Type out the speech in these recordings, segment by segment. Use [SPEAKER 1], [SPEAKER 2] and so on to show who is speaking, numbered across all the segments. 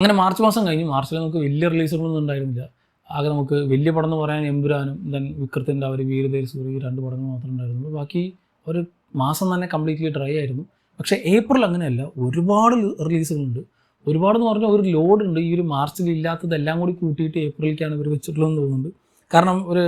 [SPEAKER 1] അങ്ങനെ മാർച്ച് മാസം കഴിഞ്ഞ്. മാർച്ചിൽ നമുക്ക് വലിയ റിലീസുകളൊന്നും ഉണ്ടായിരുന്നില്ല. ആകെ നമുക്ക് വലിയ പടം എന്ന് പറയാൻ എമ്പുരാനും ദെൻ വിക്രത്തിൻ്റെ അവർ വീരതേര് സൂര്യ 2 പടങ്ങൾ മാത്രമേ ഉണ്ടായിരുന്നുള്ളൂ. ബാക്കി ഒരു മാസം തന്നെ കംപ്ലീറ്റ്ലി ഡ്രൈ ആയിരുന്നു. പക്ഷേ ഏപ്രിൽ അങ്ങനെയല്ല, ഒരുപാട് റിലീസുകളുണ്ട്. ഒരുപാടെന്ന് പറഞ്ഞാൽ ഒരു ലോഡുണ്ട്. ഈ ഒരു മാർച്ചിൽ ഇല്ലാത്തതെല്ലാം കൂടി കൂട്ടിയിട്ട് ഏപ്രിലേക്കാണ് ഇവർ വെച്ചിട്ടുള്ളതെന്ന് തോന്നുന്നുണ്ട്. കാരണം ഒരു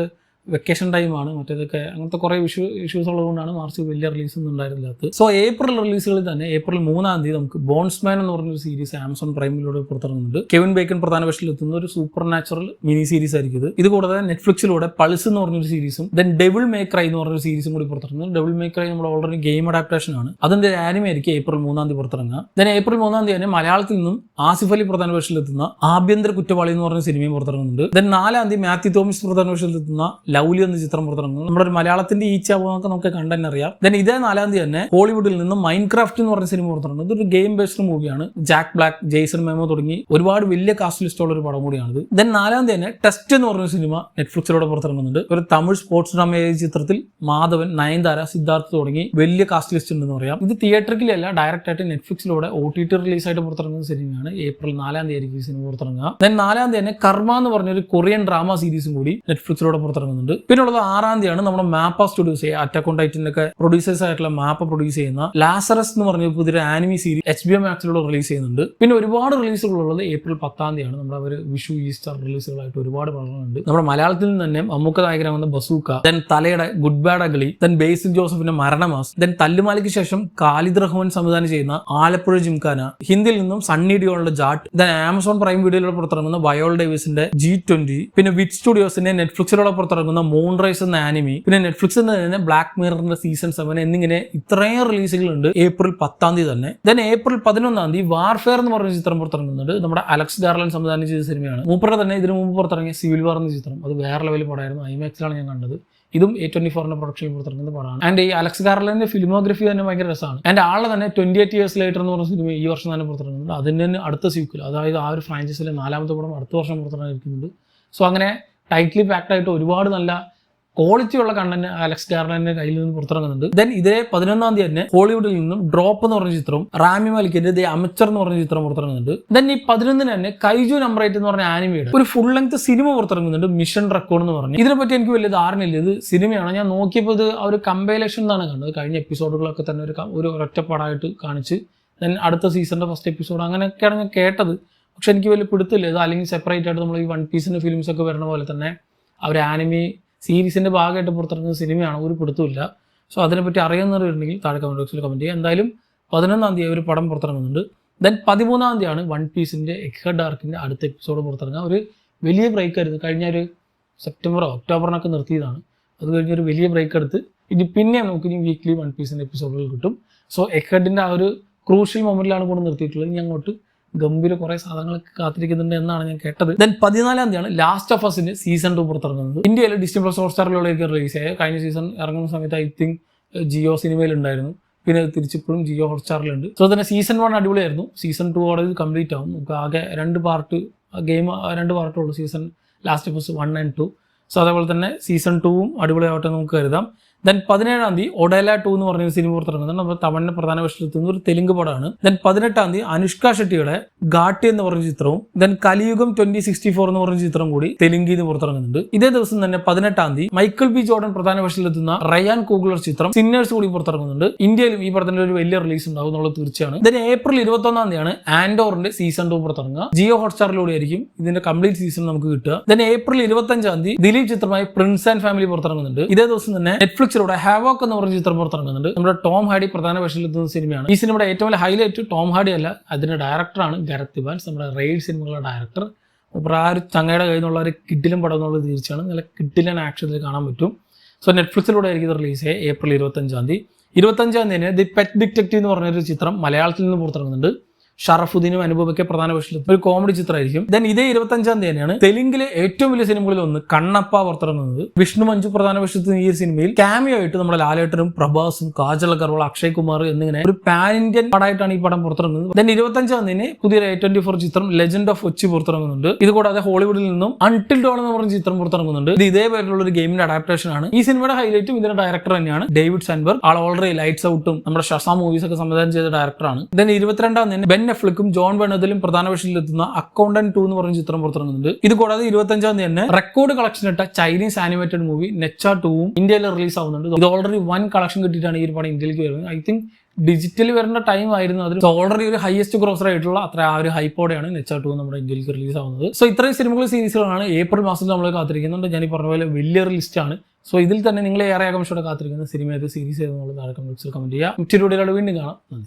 [SPEAKER 1] വെക്കേഷൻ ടൈമാണ്, മറ്റേതൊക്കെ അങ്ങനത്തെ കുറേ ഇഷ്യൂസ് ഉള്ളതുകൊണ്ടാണ് മാർച്ച് വലിയ റിലീസൊന്നും ഉണ്ടായിരുന്നില്ലാത്തത്. സോ ഏപ്രിൽ റിലീസുകളിൽ തന്നെ ഏപ്രിൽ 3-ാം തീയതി നമുക്ക് ബോൺസ്മാൻ എന്ന് പറഞ്ഞൊരു സീരീസ് ആമസോൺ പ്രൈമിലൂടെ പുറത്തിറങ്ങുന്നുണ്ട്. കെവിൻ ബേക്കൺ പ്രധാന വേഷത്തിൽ എത്തുന്ന ഒരു സൂപ്പർ നാച്ചുറൽ മിനി സീരീസ് ആയിരിക്കും ഇത് കൂടാതെ നെറ്റ്ഫ്ലിക്സിലൂടെ പൾസ് എന്ന് പറഞ്ഞൊരു സീരീസും ദെൻ ഡെവിൾ മേ ക്രൈ എന്ന് പറഞ്ഞൊരു സീരീസും കൂടി പുറത്തിറങ്ങുന്നത്. ഡെവിൾ മേ ക്രൈ നമ്മൾ ഓൾറെഡി ഗെയിം അഡാപ്റ്റേഷൻ ആണ്. അതിന്റെ ആനിമ ആയിരിക്കും ഏപ്രിൽ 3-ാം തീയതി പുറത്തിറങ്ങുക. ദെൻ ഏപ്രിൽ 3-ാം തീയതി തന്നെ മലയാളത്തിൽ നിന്നും ആസിഫ് അലി പ്രധാന വേഷത്തിൽ എത്തുന്ന ആഭ്യന്തര കുറ്റവാളി എന്ന് പറഞ്ഞ സിനിമയും പുറത്തിറങ്ങുന്നുണ്ട്. ദെൻ 4-ാം തീയതി മാത്യു തോമസ് പ്രധാന വേഷത്തിൽ എത്തുന്ന ലൗലി എന്ന ചിത്രം പുറത്തിറങ്ങുന്നു. നമ്മുടെ ഒരു മലയാളത്തിന്റെ ഈച്ചാവുന്നൊക്കെ നമുക്ക് കണ്ടന്റ് അറിയാം. ദെൻ ഇതേ 4-ാം തീയതി തന്നെ ഹോളിവുഡിൽ നിന്നും മൈൻക്രാഫ്റ്റ് എന്ന് പറഞ്ഞ സിനിമ പുറത്തിറങ്ങുന്നത്. ഇതൊരു ഗെയിം ബേസ്ഡ് മൂവിയാണ്. ജാക്ക് ബ്ലാക്ക്, ജെയ്സൺ മെമോ തുടങ്ങി ഒരുപാട് വലിയ കാസ്റ്റ് ലിസ്റ്റ് ഉള്ള ഒരു പടം കൂടിയാണിത്. ദെൻ 4-ാം തീയതി തന്നെ ടെസ്റ്റ് എന്ന് പറഞ്ഞ സിനിമ നെറ്റ്ഫ്ലിക്സിലൂടെ പുറത്തിറങ്ങുന്നുണ്ട്. ഒരു തമിഴ് സ്പോർട്സ് ഡ്രാമ ചിത്രത്തിൽ മാധവൻ, നയൻതാര, സിദ്ധാർത്ഥ് തുടങ്ങി വലിയ കാസ്റ്റ് ലിസ്റ്റ് ഉണ്ടെന്ന് പറയാം. ഇത് തിയേറ്ററിക്കലല്ല, ഡയറക്റ്റ് ആയിട്ട് നെറ്റ്ഫ്ലിക്സിലൂടെ OTT റിലീസായിട്ട് പുറത്തിറങ്ങുന്ന സിനിമയാണ്. ഏപ്രിൽ 4-ാം തീയതി ആയിരിക്കും ഈ സിനിമ പുറത്തിറങ്ങുക. ദെൻ 4-ാം തീയതി തന്നെ കർമ്മ എന്ന് പറഞ്ഞൊരു കൊറിയൻ ഡ്രാമ സീരീസും കൂടി നെറ്റ്ഫ്ലിക്സിലൂടെ പുറത്തിറങ്ങുന്നുണ്ട്. പിന്നുള്ളത് 6-ാം തീയതിയാണ് നമ്മുടെ മാപ്പ സ്റ്റുഡിയോസ്, അറ്റാക്ക് ഓൺ ടൈറ്റനൊക്കെ പ്രൊഡ്യൂസേഴ്സ് ആയിട്ടുള്ള മാപ്പ പ്രൊഡ്യൂസ് ചെയ്യുന്ന ലാസറസ് എന്ന് പറഞ്ഞ പുതിയൊരു ആനിമി സീരീസ് HBO മാക്സിലൂടെ റിലീസ് ചെയ്യുന്നുണ്ട്. പിന്നെ ഒരുപാട് റിലീസുകളുള്ളത് ഏപ്രിൽ 10-ാം തീയതിയാണ്. നമ്മുടെ ഒരു വിഷു, ഈസ്റ്റർ റിലീസുകളായിട്ട് ഒരുപാട് പടങ്ങളുണ്ട്. നമ്മുടെ മലയാളത്തിൽ നിന്ന് തന്നെ മമ്മൂക്ക നായകനാകുന്ന ബസൂക്ക, ദെൻ തലയുടെ ഗുഡ് ബാഡ് അഗളി, ദെൻ ബേസിൽ ജോസഫിന്റെ മരണമാസ്, ദെൻ തല്ലുമാലിക്ക് ശേഷം ഖാലിദ് റഹ്മാൻ സംവിധാനം ചെയ്യുന്ന ആലപ്പുഴ ജിംഖാന, ഹിന്ദിയിൽ നിന്നും സണ്ണി ഡിയോളിന്റെ ജാട്ട്, ദെൻ ആമസോൺ പ്രൈം വീഡിയോയിലൂടെ പുറത്തിറങ്ങുന്ന വയോൾ ഡേവിസിന്റെ G20, പിന്നെ വിറ്റ് സ്റ്റുഡിയോസിന്റെ നെറ്റ്ഫ്ലിക്സിലൂടെ പുറത്തിറങ്ങുന്ന മൂൺറൈസ് എന്ന ആനിമി, പിന്നെ നെറ്റ്ഫ്ലിക്സിൽ തന്നെ ബ്ലാക്ക് മിററിന്റെ സീസൺ 7 എന്നിങ്ങനെ ഇത്രയും റിലീസുകളുണ്ട് ഏപ്രിൽ 10-ാം തീയതി തന്നെ. ദെൻ ഏപ്രിൽ 11-ാം തീയതി വാർഫെയർ എന്ന് പറഞ്ഞ ചിത്രം പുറത്തിറങ്ങുന്നുണ്ട്. നമ്മുടെ അലക്സ് ഗാർലൻഡ് സംവിധാനം ചെയ്ത സിനിമയാണ്. മൂപ്പരുടെ തന്നെ ഇതിനു മുമ്പ് പുറത്തിറങ്ങിയ സിവിൽ വാർ എന്ന ചിത്രം, അത് വേറെ ലെവലിൽ പടമായിരുന്നു. IMAX-ലാണ് ഞാൻ കണ്ടത്. ഇതും A24 പ്രൊഡക്ഷനിൽ പുറത്തിറങ്ങുന്ന പടമാണ്. ആൻഡ് ഈ അലക്സ് ഗാർലൻഡിന്റെ ഫിലിമോഗ്രഫി തന്നെ ഭയങ്കര രസമാണ്. ആൻഡ് ആളെ തന്നെ 28 years later എന്ന് പറഞ്ഞ സിനിമ ഈ വർഷം തന്നെ പുറത്തിറങ്ങുന്നുണ്ട്. അതിന് തന്നെ അടുത്ത സീക്വൽ, അതായത് ആ ഒരു ഫ്രാഞ്ചൈസിലെ 4-ാമത്തെ പടം അടുത്ത വർഷം പുറത്തിറങ്ങിയിരിക്കുന്നുണ്ട്. സോ അങ്ങനെ ടൈറ്റ്ലി പാക്ഡ് ആയിട്ട് ഒരുപാട് നല്ല ക്വാളിറ്റി ഉള്ള കണ്ടന്റ് അലക്സ് ഗാർലൻഡിന്റെ കയ്യിൽ നിന്ന് പുറത്തിറങ്ങുന്നുണ്ട്. ദെൻ ഇതേ 11-ാം തീയതി തന്നെ ഹോളിവുഡിൽ നിന്നും ഡ്രോപ്പ് എന്ന് പറഞ്ഞ ചിത്രം, റാമി മാലിക്കിന്റെ ദി അമച്ചർ എന്ന് പറഞ്ഞ ചിത്രം പുറത്തിറങ്ങുന്നുണ്ട്. ദെൻ ഈ 11-ന് തന്നെ കൈജു നമ്പർ 8 എന്ന് പറഞ്ഞ ആനിമയുടെ ഒരു ഫുൾ ലെങ്ത് സിനിമ പുറത്തിറങ്ങുന്നുണ്ട്, മിഷൻ റെക്കോർഡ് എന്ന് പറഞ്ഞു. ഇതിനെപ്പറ്റി എനിക്ക് വലിയ ധാരണയില്ല. ഇത് സിനിമയാണ്. ഞാൻ നോക്കിയപ്പോൾ ഇത് ആ ഒരു കമ്പൈലേഷൻ എന്നാണ് കണ്ടത്. കഴിഞ്ഞ എപ്പിസോഡുകളൊക്കെ തന്നെ ഒരു ഒറ്റപ്പടമായിട്ട് കാണിച്ച് ദെൻ അടുത്ത സീസണിന്റെ ഫസ്റ്റ് എപ്പിസോഡ് അങ്ങനെയൊക്കെയാണ് ഞാൻ കേട്ടത്. പക്ഷെ എനിക്ക് വലിയ പിടുത്തില്ല ഇത്. അല്ലെങ്കിൽ സെപ്പറേറ്റ് ആയിട്ട് നമ്മൾ ഈ വൺ പീസിന്റെ ഫിലിംസ് ഒക്കെ വരുന്ന പോലെ തന്നെ അവർ ആനിമി സീരീസിന്റെ ഭാഗമായിട്ട് പുറത്തിറങ്ങുന്ന സിനിമയാണ്, ഒരു പിടുത്തമില്ല. സോ അതിനെപ്പറ്റി അറിയുന്നവരുണ്ടെങ്കിൽ താഴെ കമന്റ് ബോക്സിൽ കമന്റ് ചെയ്യുക. എന്തായാലും 11-ാം തീയതി ഒരു പടം പുറത്തിറങ്ങുന്നുണ്ട്. ദെൻ 13-ാം തീയതിയാണ് വൺ പീസിന്റെ എക്ഹഡ് ആർക്കിന്റെ അടുത്ത എപ്പിസോഡ് പുറത്തിറങ്ങുക. ഒരു വലിയ ബ്രേക്ക് ആയിരുന്നു. കഴിഞ്ഞ ഒരു സെപ്റ്റംബറോ ഒക്ടോബറിനൊക്കെ നിർത്തിയതാണ്. അത് കഴിഞ്ഞൊരു വലിയ ബ്രേക്ക് എടുത്ത് ഇനി പിന്നെ നമുക്ക് ഇനി വീക്ക്ലി വൺ പീസിന്റെ എപ്പിസോഡുകൾ കിട്ടും. സോ എക്ഹഡിന്റെ ആ ഒരു ക്രൂഷ്യൽ മൊമെന്റിലാണ് കൊണ്ട് നിർത്തിയിട്ടുള്ളത്. ഇനി അങ്ങോട്ട് ഗംഭീര കുറേ സാധനങ്ങളൊക്കെ കാത്തിരിക്കുന്നുണ്ട് എന്നാണ് ഞാൻ കേട്ടത്. ദെൻ 14-ാം തീയതിയാണ് ലാസ്റ്റ് ഓഫ് അസിന്റെ സീസൺ 2 പുറത്തിറങ്ങുന്നത്. ഇന്ത്യയിൽ Disney+ ഹോട്ട്സ്റ്റാറിലൂടെയൊക്കെ റിലീസ് ആയ കഴിഞ്ഞ സീസൺ ഇറങ്ങുന്ന സമയത്ത് ഐ തിങ്ക് ജിയോ സിനിമയിലുണ്ടായിരുന്നു. പിന്നെ തിരിച്ചിപ്പോഴും ജിയോ ഹോട്ട്സ്റ്റാറിലുണ്ട്. സോ തന്നെ സീസൺ 1 അടിപൊളിയായിരുന്നു. സീസൺ 2 ഓടെ കംപ്ലീറ്റ് ആവും. നമുക്ക് ആകെ 2 പാർട്ട് ഗെയിം 2 പാർട്ടുള്ളൂ season last of us 1 and 2. So അതേപോലെ തന്നെ സീസൺ 2-ഉം അടിപൊളിയാവട്ടെ നമുക്ക് കരുതാം. ദെൻ 17-ാം തീയതി ഒഡേല 2 എന്ന് പറഞ്ഞ സിനിമ പുറത്തിറങ്ങുന്നത്. നമ്മുടെ തമിഴിന്റെ പ്രധാന വേഷത്തിലെത്തുന്ന ഒരു തെലുങ്ക് പടമാണ്. ദെൻ 18-ാം തീയതി അനുഷ്ക ഷെട്ടിയുടെ ഘാട്ടി എന്ന് പറഞ്ഞ ചിത്രവും ദെൻ കലിയുഗം 2064 എന്ന് പറഞ്ഞ ചിത്രം കൂടി തെലുങ്കിൽ നിന്ന് പുറത്തിറങ്ങുന്നുണ്ട്. ഇതേ ദിവസം തന്നെ 18-ാം തീയതി മൈക്കിൾ ബി ജോർഡൻ പ്രധാന വേഷത്തിലെത്തുന്ന റയാൻ കൂഗ്ലർ ചിത്രം സിന്നേഴ്സ് കൂടി പുറത്തിറങ്ങുന്നുണ്ട്. ഇന്ത്യയിലും ഈ പടത്തിന്റെ ഒരു വലിയ റിലീസ് ഉണ്ടാവും എന്നുള്ളത് തീർച്ചയാണ്. ദെൻ ഏപ്രിൽ 21-ാം തീയതിയാണ് ആൻഡോറിന്റെ സീസൺ 2 പുറത്തിറങ്ങുക. ജിയോ ഹോട്ട്സ്റ്റാറിലൂടെ ആയിരിക്കും ഇതിന്റെ കംപ്ലീറ്റ് സീസൺ നമുക്ക് കിട്ടുക. ദെൻ ഏപ്രിൽ 25-ാം തീയതി ദിലീപ് ചിത്രമായ പ്രിൻസ് ആൻഡ് ഫാമിലി പുറത്തിറങ്ങുന്നുണ്ട്. ഇതേ ദിവസം തന്നെ നെറ്റ്ഫ്ലിക്സിലൂടെ ഹാവോക്ക് എന്ന് പറഞ്ഞ ചിത്രം പുറത്തിറങ്ങുന്നുണ്ട്. നമ്മുടെ ടോം ഹാഡി പ്രധാന വേഷത്തിലെത്തുന്ന സിനിമയാണ്. ഈ സിനിമയുടെ ഏറ്റവും വലിയ ഹൈലൈറ്റ് ടോം ഹാഡി അല്ല, അതിന്റെ ഡയറക്ടറാണ് ഗരത്ത് ഇവാൻസ്, നമ്മുടെ റെയ്ഡ് സിനിമകളുടെ ഡയറക്ടർ. അപ്പോൾ ആ ഒരു ചങ്ങയുടെ കയ്യിൽ നിന്നുള്ള ഒരു കിഡിലും പടം എന്നുള്ളത് തീർച്ചയാണ്. നല്ല കിഡിലൻ ആക്ഷനിൽ കാണാൻ പറ്റും. സോ നെറ്റ്ഫ്ലിക്സിലൂടെ ആയിരിക്കും ഇത് റിലീസ് ചെയ്യുക ഏപ്രിൽ 25-ാം തീയതി. 25-ാം തീയതി ദി പെറ്റ് ഡിറ്റക്റ്റീവ് എന്ന് പറഞ്ഞൊരു ചിത്രം മലയാളത്തിൽ നിന്ന് പുറത്തിറങ്ങുന്നുണ്ട്. ഷറഫുദ്ദീനും അനുപമയ്ക്ക് പ്രധാന വേഷത്തിൽ ഒരു കോമഡി ചിത്രമായിരിക്കും. ദെൻ ഇതേ 25-ാം തീയതിയാണ് തെലുങ്കിലെ ഏറ്റവും വലിയ സിനിമകളിൽ ഒന്ന് കണ്ണപ്പ പുറത്തിറങ്ങുന്നത്. വിഷ്ണു മഞ്ജു പ്രധാന വേഷത്തിൽ ഈ സിനിമയിൽ ക്യാമിയോ ആയിട്ട് നമ്മുടെ ലാലേട്ടനും പ്രഭാസും കാജൽ അഗർവാൾ, അക്ഷയ് കുമാർ എന്നിങ്ങനെ ഒരു പാൻ ഇന്ത്യൻ പടമായിട്ടാണ് ഈ പടം പുറത്തിറങ്ങുന്നത്. ദെൻ 25-ാം തീയതി പുതിയ A24 ചിത്രം ലെജൻഡ് ഓഫ് ഒച്ചി പുറത്തിറങ്ങുന്നുണ്ട്. ഇത് കൂടാതെ ഹോളിവുഡിൽ നിന്നും അൺടിൽ ഡോൺ എന്ന് പറഞ്ഞ ചിത്രം പുറത്തിറങ്ങുന്നുണ്ട്. ഇത് ഇതേ പേരിലുള്ള ഒരു ഗെയിമിന്റെ അഡാപ്റ്റേഷൻ ആണ്. ഈ സിനിമയുടെ ഹൈലൈറ്റും ഇതിന്റെ ഡയറക്ടർ തന്നെയാണ് ഡേവിഡ് സാൻബർഗ്. ആൾ ഓൾറെഡി ലൈറ്റ്സ് ഔട്ടും നമ്മുടെ ഷസാം മൂവീസ് ഒക്കെ സംവിധാനം ചെയ്ത ഡയറക്ടറാണ്. ദെൻ 22-ാം തീയതി ബെൻ ബെൻ അഫ്ലെക്കും ജോൺ ബെർണത്തിലും പ്രധാന വേഷത്തിലെത്തുന്ന അക്കൗണ്ടന്റ് 2 എന്ന് പറഞ്ഞ ചിത്രം പുറത്തിറങ്ങുന്നുണ്ട്. ഇത് കൂടാതെ 25-ാം തീയതി തന്നെ റെക്കോർഡ് കളക്ഷൻ ഇട്ട ചൈനീസ് ആനിമേറ്റഡ് മൂവി നെച്ച 2ഉം ഇന്ത്യയിൽ റിലീസ് ആവുന്നുണ്ട്. ഇത് ഓൾറെഡി വൻ കളക്ഷൻ കിട്ടിയിട്ടാണ് ഈ ഒരു പടം ഇന്ത്യയിലേക്ക് വരുന്നത്. ഐ തിങ്ക് ഡിജിറ്റലി വരേണ്ട ടൈം ആയിരുന്നു. അതിൽ ഓൾറെഡി ഒരു ഹയസ്റ്റ് ഗ്രോസർ ആയിട്ടുള്ള അത്ര ആ ഒരു ഹൈപ്പോടെയാണ് നെച്ച 2 നമ്മുടെ ഇന്ത്യയിലേക്ക് റിലീസ് ആവുന്നത്. സോ ഇത്രയും സിനിമകൾ സീരീസുകളാണ് ഏപ്രിൽ മാസത്തിൽ നമ്മൾ കാത്തിരിക്കുന്നുണ്ട്. ഞാൻ ഈ പറഞ്ഞ പോലെ വലിയൊരു ലിസ്റ്റാണ്. സോ ഇതിൽ തന്നെ നിങ്ങൾ ഏറെ ആകാംക്ഷയോടെ കാത്തിരിക്കുന്ന സിനിമ ഏത്, സീരീസ് ഏതെന്നുള്ളത് താഴെ കമന്റ് ബോക്സിൽ കമന്റ് ചെയ്യുക. മറ്റൊരു വീഡിയോയിലൂടെ വീണ്ടും കാണാം. നന്ദി.